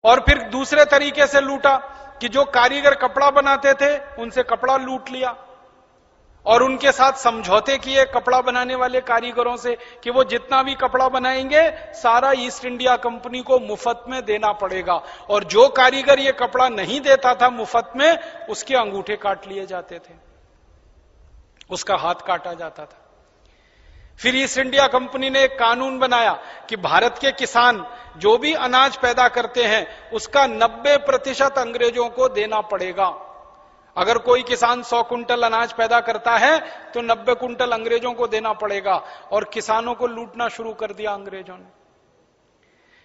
और फिर दूसरे तरीके से लूटा कि जो कारीगर कपड़ा बनाते थे उनसे कपड़ा लूट लिया और उनके साथ समझौते किए कपड़ा बनाने वाले कारीगरों से कि वो जितना भी कपड़ा बनाएंगे सारा ईस्ट इंडिया कंपनी को मुफ्त में देना पड़ेगा, और जो कारीगर ये कपड़ा नहीं देता था मुफ्त में उसके अंगूठे काट लिए जाते थे, उसका हाथ काटा जाता था। फिर ईस्ट इंडिया कंपनी ने एक कानून बनाया कि भारत के किसान जो भी अनाज पैदा करते हैं उसका 90% अंग्रेजों को देना पड़ेगा। अगर कोई किसान 100 कुंटल अनाज पैदा करता है तो 90 कुंटल अंग्रेजों को देना पड़ेगा, और किसानों को लूटना शुरू कर दिया अंग्रेजों ने।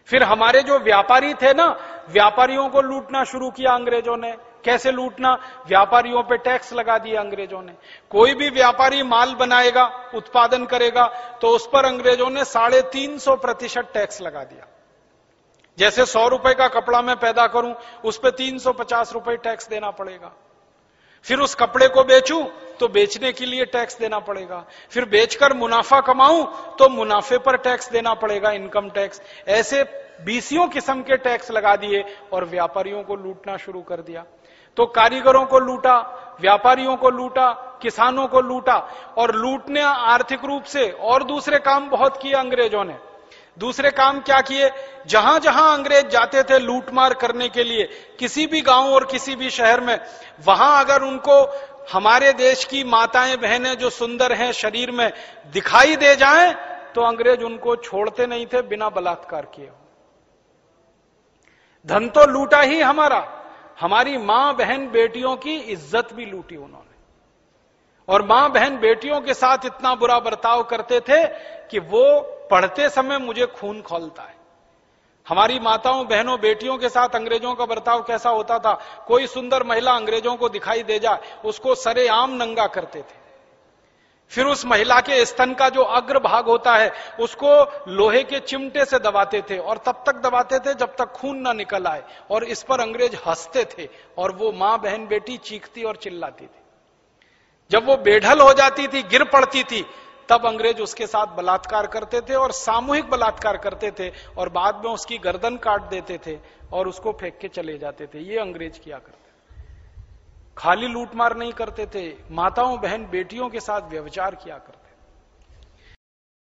फिर हमारे जो व्यापारी थे ना, व्यापारियों को लूटना शुरू किया अंग्रेजों ने। कैसे लूटना? व्यापारियों पे टैक्स लगा दिया अंग्रेजों ने। कोई भी व्यापारी माल बनाएगा, उत्पादन करेगा, तो उस पर अंग्रेजों ने 350% टैक्स लगा दिया। जैसे 100 रुपए का कपड़ा मैं पैदा करूं, उस पर 350 रुपए टैक्स देना पड़ेगा। फिर उस कपड़े को बेचूं तो बेचने के लिए टैक्स देना पड़ेगा। फिर बेचकर मुनाफा कमाऊं तो मुनाफे पर टैक्स देना पड़ेगा, इनकम टैक्स। ऐसे 20 किस्म के टैक्स लगा दिए और व्यापारियों को लूटना शुरू कर दिया। तो कारीगरों को लूटा, व्यापारियों को लूटा, किसानों को लूटा, और लूटने आर्थिक रूप से और दूसरे काम बहुत किए अंग्रेजों ने। दूसरे काम क्या किए? जहां जहां अंग्रेज जाते थे लूटमार करने के लिए, किसी भी गांव और किसी भी शहर में, वहां अगर उनको हमारे देश की माताएं बहनें जो सुंदर हैं शरीर में दिखाई दे जाएं, तो अंग्रेज उनको छोड़ते नहीं थे बिना बलात्कार किए। धन तो लूटा ही हमारा, हमारी मां बहन बेटियों की इज्जत भी लूटी उन्होंने। और मां बहन बेटियों के साथ इतना बुरा बर्ताव करते थे कि वो पढ़ते समय मुझे खून खौलता है। हमारी माताओं बहनों बेटियों के साथ अंग्रेजों का बर्ताव कैसा होता था? कोई सुंदर महिला अंग्रेजों को दिखाई दे जाए, उसको सरेआम नंगा करते थे। फिर उस महिला के स्तन का जो अग्र भाग होता है उसको लोहे के चिमटे से दबाते थे, और तब तक दबाते थे जब तक खून ना निकल आए, और इस पर अंग्रेज हंसते थे, और वो मां बहन बेटी चीखती और चिल्लाती थी। जब वो बेढल हो जाती थी, गिर पड़ती थी, तब अंग्रेज उसके साथ बलात्कार करते थे, और सामूहिक बलात्कार करते थे, और बाद में उसकी गर्दन काट देते थे और उसको फेंक के चले जाते थे। ये अंग्रेज किया करते। खाली लूटमार नहीं करते थे, माताओं बहन बेटियों के साथ व्यभिचार किया करते।